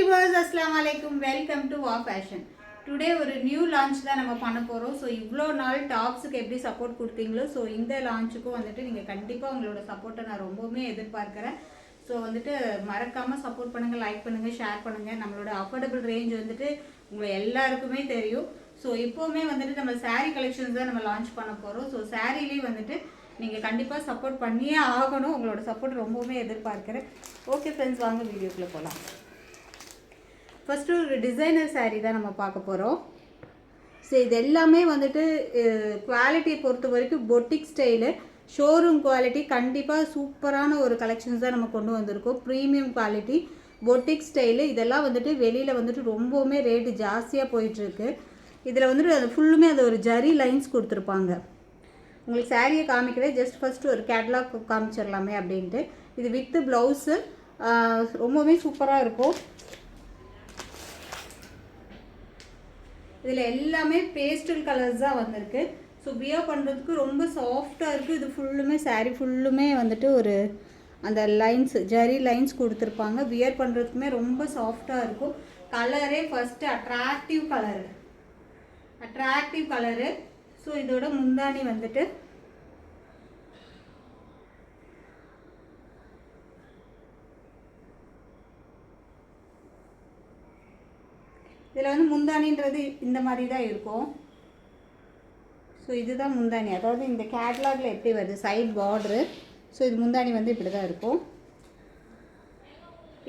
viewers, assalamu alaikum. Welcome to Wow Fashion. Today ஒரு new launch தான் நம்ம பண்ண போறோம். ஸோ இவ்வளோ நாள் டாப்ஸுக்கு எப்படி சப்போர்ட் கொடுத்தீங்களோ ஸோ இந்த லான்ச்சுக்கும் வந்துட்டு நீங்கள் கண்டிப்பாக உங்களோட சப்போர்ட்டை நான் ரொம்பவுமே எதிர்பார்க்குறேன். ஸோ வந்துட்டு மறக்காமல் சப்போர்ட் பண்ணுங்கள், லைக் பண்ணுங்கள், ஷேர் பண்ணுங்கள். நம்மளோட அஃபோர்டபுள் ரேஞ்ச் வந்துட்டு உங்களை எல்லாருக்குமே தெரியும். ஸோ இப்போவுமே வந்துட்டு நம்ம சாரீ கலெக்ஷன்ஸ் தான் நம்ம லான்ச் பண்ண போகிறோம். ஸோ சாரீலேயே வந்துட்டு நீங்கள் கண்டிப்பாக சப்போர்ட் பண்ணியே ஆகணும். உங்களோட சப்போர்ட் ரொம்பவுமே எதிர்பார்க்குறேன். ஓகே ஃப்ரெண்ட்ஸ், வாங்க வீடியோக்குள்ளே போகலாம். ஃபஸ்ட்டு ஒரு டிசைனர் சாரீ தான் நம்ம பார்க்க போகிறோம். ஸோ இது எல்லாமே வந்துட்டு குவாலிட்டியை பொறுத்த வரைக்கும் பொட்டிக் ஸ்டைலு, ஷோரூம் குவாலிட்டி, கண்டிப்பாக சூப்பரான ஒரு கலெக்ஷன்ஸ் தான் நம்ம கொண்டு வந்திருக்கோம். ப்ரீமியம் குவாலிட்டி, பொட்டிக் ஸ்டைலு, இதெல்லாம் வந்துட்டு வெளியில் வந்துட்டு ரொம்பவுமே ரேட்டு ஜாஸ்தியாக போயிட்டுருக்கு. இதில் வந்துட்டு அது ஃபுல்லுமே அது ஒரு ஜரி லைன்ஸ் கொடுத்துருப்பாங்க. உங்களுக்கு சாரியை காமிக்கவே ஜஸ்ட் ஃபஸ்ட்டு ஒரு கேட்லாக் காமிச்சிடலாமே அப்படின்ட்டு. இது வித்து ப்ளவுஸு ரொம்பவுமே சூப்பராக இருக்கும். இதில் எல்லாமே பேஸ்டல் கலர்ஸ் தான் வந்திருக்கு. ஸோ வியர் பண்ணுறதுக்கு ரொம்ப சாஃப்டாக இருக்குது. இது ஃபுல்லுமே சாரீ ஃபுல்லுமே வந்துட்டு ஒரு அந்த லைன்ஸ் ஜரி லைன்ஸ் கொடுத்துருப்பாங்க. வியர் பண்ணுறதுக்குமே ரொம்ப சாஃப்டாக இருக்கும். கலரே ஃபஸ்ட்டு அட்ராக்டிவ் கலரு. ஸோ இதோட முந்தானி வந்துட்டு இதில் வந்து முந்தானின்றது இந்த மாதிரி தான் இருக்கும். ஸோ இதுதான் முந்தானி, அதாவது இந்த கேட்லாகில் எப்படி வருது சைட் பார்ட்ரு. ஸோ இது முந்தானி வந்து இப்படி தான் இருக்கும்.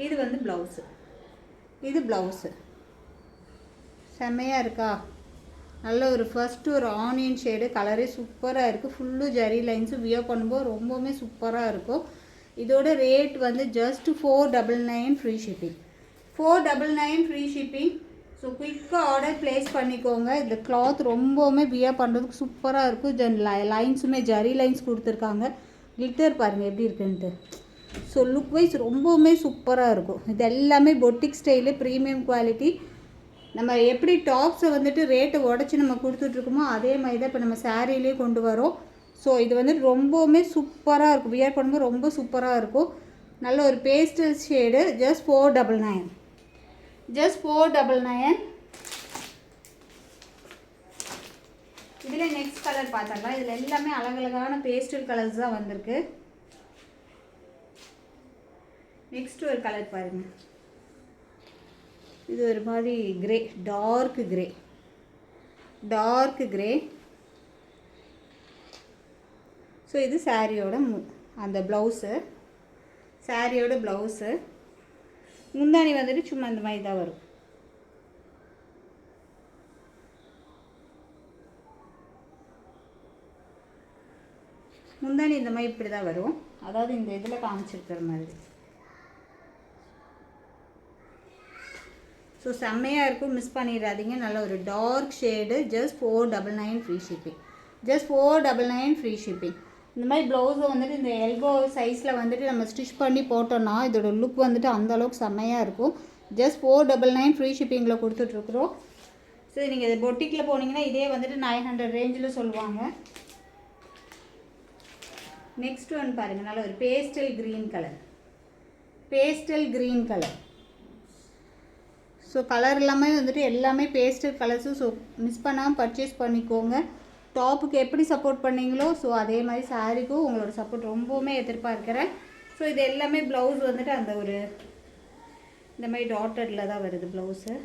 இது வந்து ப்ளவுஸு, இது ப்ளவுஸு. செம்மையாக இருக்கா? நல்ல ஒரு ஃபஸ்ட்டு ஒரு ஆனியன் ஷேடு, கலரே சூப்பராக இருக்குது. ஃபுல்லு ஜரி லைன்ஸு, வியர் பண்ணும்போது ரொம்பவுமே சூப்பராக இருக்கும். இதோட ரேட் வந்து just 499 free shipping. 499 free shipping. So குயிக்காக ஆர்டர் ப்ளேஸ் பண்ணிக்கோங்க. இந்த கிளாத் ரொம்பவுமே வியர் பண்ணுறதுக்கு சூப்பராக இருக்கும். தென் லைன்ஸுமே ஜரி லைன்ஸ் கொடுத்துருக்காங்க. கிளிட்டர் பாருங்கள் எப்படி இருக்குன்ட்டு. ஸோ லுக் வைஸ் ரொம்பவுமே சூப்பராக இருக்கும். இது எல்லாமே பொட்டிக் ஸ்டைலு, ப்ரீமியம் குவாலிட்டி. நம்ம எப்படி டாப்ஸை வந்துட்டு ரேட்டை உடச்சி நம்ம கொடுத்துட்ருக்கோமோ அதே மாதிரி தான் இப்போ நம்ம சாரீலேயே கொண்டு வரோம். ஸோ இது வந்துட்டு ரொம்பவுமே சூப்பராக இருக்கும். வியர் பண்ணும்போது ரொம்ப சூப்பராக இருக்கும். நல்ல ஒரு பேஸ்டல் ஷேடு. ஜஸ்ட் 499. ஜஸ்ட் 499. இதில் நெக்ஸ்ட் கலர் பார்த்தலாம். இதில் எல்லாமே அழகழகான பேஸ்டல் கலர்ஸ் தான் வந்திருக்கு. நெக்ஸ்ட் ஒரு கலர் பாருங்கள். இது ஒரு மாதிரி கிரே, டார்க் கிரே. ஸோ இது சாரியோட அந்த ப்ளவுஸு, சாரியோட ப்ளவுஸு. முந்தானி வந்துட்டு சும்மா இந்த மாதிரி தான் வரும். முந்தானி இந்த மாதிரி இப்படி தான் வரும், அதாவது இந்த இதில் காமிச்சிருக்கிற மாதிரி. ஸோ செம்மையாக இருக்கும், மிஸ் பண்ணிடாதீங்க. நல்ல ஒரு dark shade. Just 499 free shipping. Just 499 free shipping. இந்த மாதிரி ப்ளவுஸை வந்துட்டு இந்த எல்போ சைஸில் வந்துட்டு நம்ம ஸ்டிச் பண்ணி போட்டோன்னா இதோட லுக் வந்துட்டு அந்தளவுக்கு செம்மையாக இருக்கும். ஜஸ்ட் 499 ஃப்ரீ ஷிப்பிங்கில் கொடுத்துட்ருக்குறோம். ஸோ நீங்கள் இது பொட்டிக்கில் போனீங்கன்னா இதே வந்துட்டு 900 ரேஞ்சில் சொல்லுவாங்க. நெக்ஸ்ட் ஒன் பாருங்கள். நல்ல ஒரு pastel green colour. So colour எல்லாமே வந்துட்டு எல்லாமே பேஸ்டல் கலர்ஸு. ஸோ மிஸ் பண்ணாமல் பர்ச்சேஸ் பண்ணிக்கோங்க. டாப்புக்கு எப்படி சப்போர்ட் பண்ணீங்களோ ஸோ அதே மாதிரி சாரீக்கும் உங்களோட சப்போர்ட் ரொம்பவுமே எதிர்பார்க்குறேன். ஸோ இது எல்லாமே ப்ளவுஸ் வந்துட்டு அந்த ஒரு இந்த மாதிரி டாட்டடில் தான் வருது ப்ளவுஸு.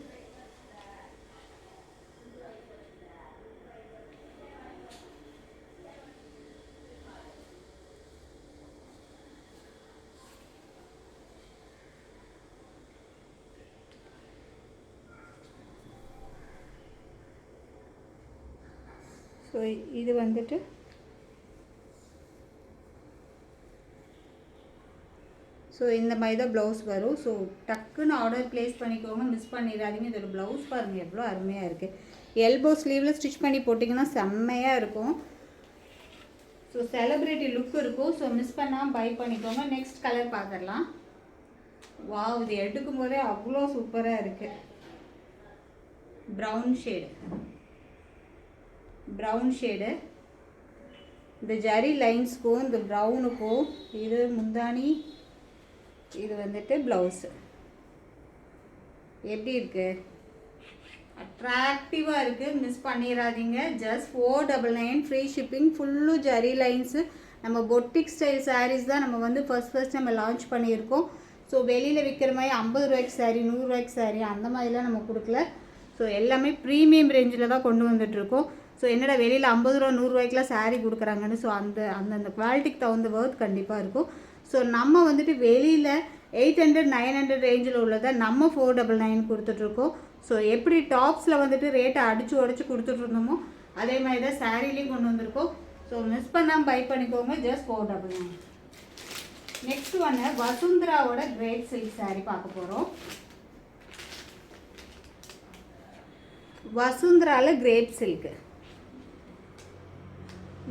ஸோ இது வந்துட்டு ஸோ இந்த மாதிரி தான் ப்ளவுஸ் வரும். ஸோ டக்குன்னு ஆர்டர் ப்ளேஸ் பண்ணிக்கோங்க, மிஸ் பண்ணிடாதீங்க. இதோட ப்ளவுஸ் பாருங்கள் எவ்வளோ அருமையாக இருக்குது. எல்போ ஸ்லீவில் ஸ்டிச் பண்ணி போட்டிங்கன்னா செம்மையாக இருக்கும். ஸோ செலிப்ரிட்டி லுக் இருக்கும். ஸோ மிஸ் பண்ணாமல் பை பண்ணிக்கோங்க. நெக்ஸ்ட் கலர் பார்த்துடலாம். வாவ், இது எடுக்கும் போதே அவ்வளோ சூப்பராக இருக்குது. Brown shade. இந்த ஜரி லைன்ஸ்க்கும் இந்த ப்ரௌனுக்கும் இது முந்தானி, இது வந்துட்டு ப்ளவுஸு. எப்படி இருக்குது? அட்ராக்டிவாக இருக்குது, மிஸ் பண்ணிடாதீங்க. Just 499 free shipping. Full zari lines. நம்ம பொட்டிக் ஸ்டைல் சாரீஸ் தான் நம்ம வந்து ஃபர்ஸ்ட் நம்ம லான்ச் பண்ணியிருக்கோம். ஸோ வெளியில் விற்கிற மாதிரி 50 ரூபாய்க்கு சாரீ, 100 ரூபாய்க்கு சாரீ அந்த மாதிரிலாம் நம்ம கொடுக்கல. ஸோ எல்லாமே ப்ரீமியம் ரேஞ்சில் தான் கொண்டு வந்துட்டுருக்கோம். ஸோ என்னடா வெளியில் 50 ரூபா 100 ரூபாய்க்குலாம் சாரீ கொடுக்குறாங்கன்னு. ஸோ அந்த குவாலிட்டிக்கு தகுந்த ஒர்த் கண்டிப்பாக இருக்கும். ஸோ நம்ம வந்துட்டு வெளியில் 800 900 ரேஞ்சில் உள்ளதை நம்ம 499 கொடுத்துட்ருக்கோம். ஸோ எப்படி டாப்ஸில் வந்துட்டு ரேட்டை அடித்து உடச்சி கொடுத்துட்ருந்தோமோ அதே மாதிரி தான் சாரீலையும் கொண்டு வந்திருக்கோம். ஸோ மிஸ் பண்ணாமல் பை பண்ணிக்கோங்க. ஜஸ்ட் 499. நெக்ஸ்ட் ஒன்று வசுந்தராவோட கிரேப் சில்க் சாரீ பார்க்க போகிறோம். வசுந்தராவில் கிரேப் சில்க்கு.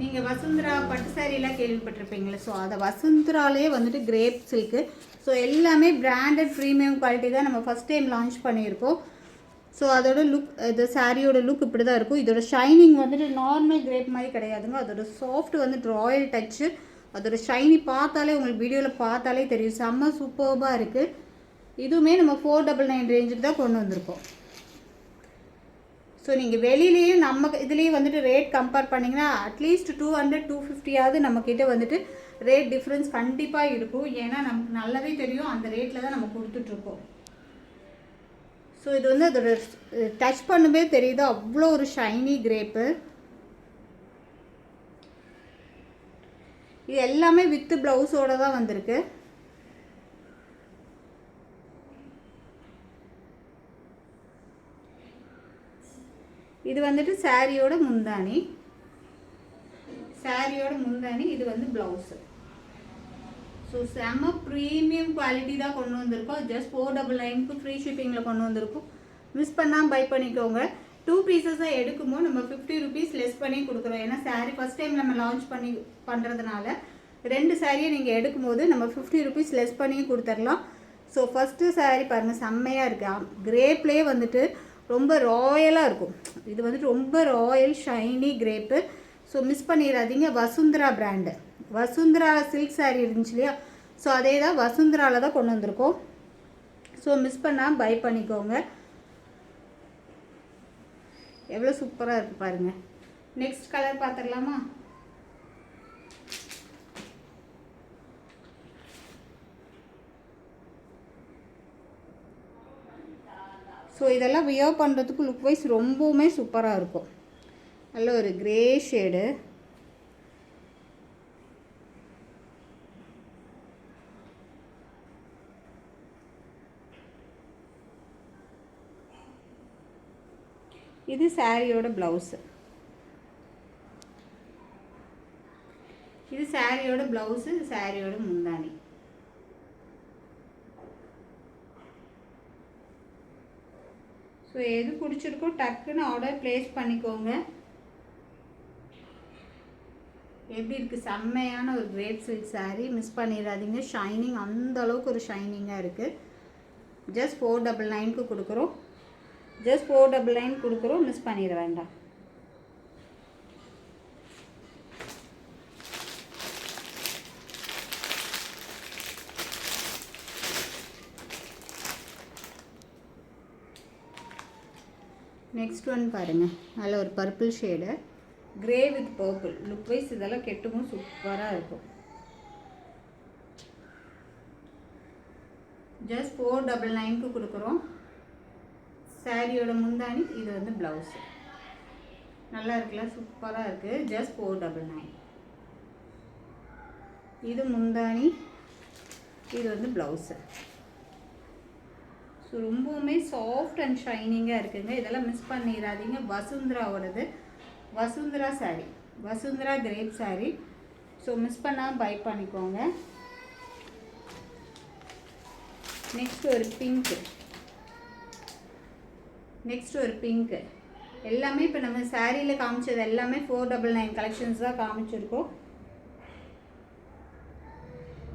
நீங்கள் வசுந்தரா பட்டு சாரீலாம் கேள்விப்பட்டிருப்பீங்களே. ஸோ அதை வசுந்தராலே வந்துட்டு கிரேப் சில்க்கு. ஸோ எல்லாமே பிராண்டட் ப்ரீமியம் குவாலிட்டி தான் நம்ம ஃபஸ்ட் டைம் லான்ச் பண்ணியிருக்கோம். ஸோ அதோட லுக், இது சாரியோட லுக் இப்படி தான் இருக்கும். இதோட ஷைனிங் வந்துட்டு நார்மல் கிரேப் மாதிரி கிடையாதுங்க. அதோட சாஃப்ட் வந்துட்டு ராயல் டச்சு. அதோட ஷைனி பார்த்தாலே உங்களுக்கு வீடியோவில் பார்த்தாலே தெரியும், செம்ம சூப்பர்பாக இருக்குது. இதுவுமே நம்ம 499 ரேஞ்சுக்கு தான் கொண்டு வந்திருக்கோம். ஸோ நீங்கள் வெளியிலேயும் நம்ம இதுலேயும் வந்துட்டு ரேட் கம்பேர் பண்ணிங்கன்னா அட்லீஸ்ட் 200 250 நம்மக்கிட்ட வந்துட்டு ரேட் டிஃப்ரென்ஸ் கண்டிப்பாக இருக்கும். ஏன்னா நமக்கு நல்லாவே தெரியும் அந்த ரேட்டில் தான் நம்ம கொடுத்துட்ருக்கோம். ஸோ இது வந்து அதோட டச் பண்ணுமே தெரியுது, அவ்வளோ ஒரு ஷைனி கிரேப்பு. இது எல்லாமே வித் ப்ளவுஸோடு தான் வந்திருக்கு. இது வந்துட்டு சாரியோட முந்தானி. இது வந்து ப்ளவுஸு. ஸோ செம்ம ப்ரீமியம் குவாலிட்டி தான் கொண்டு வந்திருக்கோம். ஜஸ்ட் 499க்கு ஃப்ரீ ஷிப்பிங்கில் கொண்டு வந்திருக்கோம். மிஸ் பண்ணாமல் பை பண்ணிக்கோங்க. 2 பீசஸாக எடுக்கும்போது நம்ம 50 ருபீஸ் லெஸ் பண்ணி கொடுக்குறோம். ஏன்னா சாரீ ஃபஸ்ட் டைம் நம்ம லான்ச் பண்ணுறதுனால 2 சாரியை நீங்கள் எடுக்கும்போது நம்ம 50 ருபீஸ் லெஸ் பண்ணி கொடுத்துடலாம். ஸோ ஃபஸ்ட்டு சாரீ பாருங்கள், செம்மையாக இருக்குது. கிரேப்லேயே வந்துட்டு ரொம்ப ராயலாக இருக்கும். இது வந்துட்டு ரொம்ப royal shiny crepe. So miss பண்ணிடாதீங்க. வசுந்தரா பிராண்டு. வசுந்தரா சில்க் சாரீ இருந்துச்சு இல்லையா, ஸோ அதே தான் வசுந்தராவில் தான் கொண்டு வந்திருக்கோம். ஸோ மிஸ் பண்ணால் பை பண்ணிக்கோங்க. எவ்வளோ சூப்பராக இருக்குது பாருங்கள். நெக்ஸ்ட் கலர் பார்த்துடலாமா? ஸோ இதெல்லாம் வியர் பண்ணுறதுக்கு லுக் வைஸ் ரொம்பவுமே சூப்பராக இருக்கும். நல்ல ஒரு கிரே ஷேடு. இது சாரியோட ப்ளவுஸு. இது சாரியோட முந்தானி. ஸோ எது பிடிச்சிருக்கோ டக்குன்னு ஆர்டர் ப்ளேஸ் பண்ணிக்கோங்க. எப்படி இருக்குது? செம்மையான ஒரு கிரேப் சில்க் சாரீ. மிஸ் பண்ணிடாதீங்க. ஷைனிங் அந்த அளவுக்கு ஒரு ஷைனிங்காக இருக்குது. ஜஸ்ட் 499க்கு கொடுக்குறோம். ஜஸ்ட் 499 கொடுக்குறோம். மிஸ் பண்ணிட வேண்டாம். நெக்ஸ்ட் ஒன் பாருங்கள், நல்ல ஒரு purple shade. Grey with purple look wise இதெல்லாம் கெட்டுமும் சூப்பராக இருக்கும். ஜஸ்ட் 499க்கு கொடுக்குறோம். சாரியோட முந்தானி. இது வந்து ப்ளவுஸு. நல்லா இருக்குல்ல, சூப்பராக இருக்குது. ஜஸ்ட் 499. இது முந்தானி. இது வந்து ப்ளவுஸு. ஸோ ரொம்பவுமே சாஃப்ட் அண்ட் ஷைனிங்காக இருக்குங்க. இதெல்லாம் மிஸ் பண்ணிடாதீங்க. வசுந்தராவோடது. Vasundhara sari, Vasundhara crepe sari. So miss பண்ணால் பை பண்ணிக்கோங்க. நெக்ஸ்ட் ஒரு பிங்க்கு. எல்லாமே இப்போ நம்ம சாரியில் காமிச்சது எல்லாமே 499 கலெக்ஷன்ஸ் தான் காமிச்சிருக்கோம்.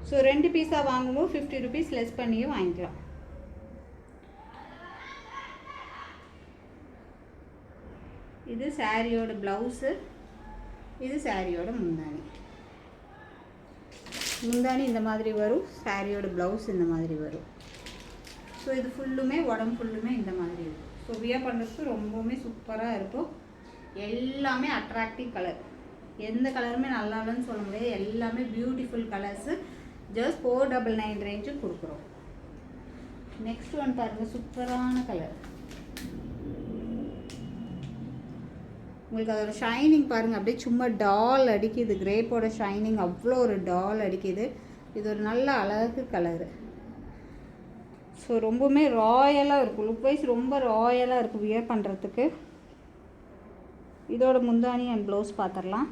ஸோ 2 பீஸாக வாங்கும்போது 50 ருபீஸ் லெஸ் பண்ணியும் வாங்கிக்கலாம். இது சாரியோட ப்ளவுஸு. இது சாரியோட முந்தானி. இந்த மாதிரி வரும். சாரியோட ப்ளவுஸ் இந்த மாதிரி வரும். ஸோ இது ஃபுல்லுமே உடம்பு ஃபுல்லுமே இந்த மாதிரி இருக்கும். ஸோ வியர் பண்ணுறதுக்கு ரொம்பவுமே சூப்பராக இருக்கும். எல்லாமே அட்ராக்டிவ் கலர், எந்த கலருமே நல்லா இல்லைன்னு சொல்ல முடியாது, எல்லாமே பியூட்டிஃபுல் கலர்ஸு. ஜஸ்ட் 499 ரேஞ்சுக்கு கொடுக்குறோம். நெக்ஸ்ட் ஒன் பாருங்கள், சூப்பரான கலர். உங்களுக்கு அதோட ஷைனிங் பாருங்கள், அப்படியே சும்மா டால் அடிக்குது. கிரேப்போட ஷைனிங் அவ்வளோ ஒரு டால் அடிக்குது. இது ஒரு நல்ல அழகு கலரு. ஸோ ரொம்பவுமே ராயலாக இருக்கும், லுக் வைஸ் ரொம்ப ராயலாக இருக்கும் வியர் பண்ணுறதுக்கு. இதோட முந்தானி அண்ட் ப்ளவுஸ் பார்த்துடலாம்.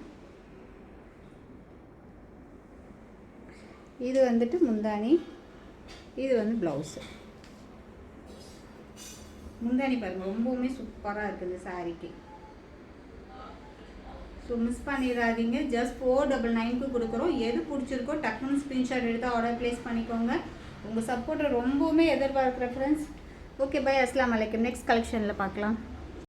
இது வந்துட்டு முந்தானி, இது வந்து ப்ளவுஸு. முந்தானி பாருங்கள் ரொம்பவுமே சூப்பராக இருக்குது இந்த சாரீக்கு. ஸோ மிஸ் பண்ணிடாதீங்க. ஜஸ்ட் 499க்கு கொடுக்குறோம். எது பிடிச்சிருக்கோ டக்குன்னு ஸ்க்ரீன்ஷாட் எடுத்து ஆர்டர் ப்ளேஸ் பண்ணிக்கோங்க. உங்கள் சப்போர்ட்டை ரொம்பவுமே எதிர்பார்க்குற ஃப்ரெண்ட்ஸ். ஓகே பை, அஸ்ஸலாமு அலைக்கும். நெக்ஸ்ட் கலெக்ஷனில் பார்க்கலாம்.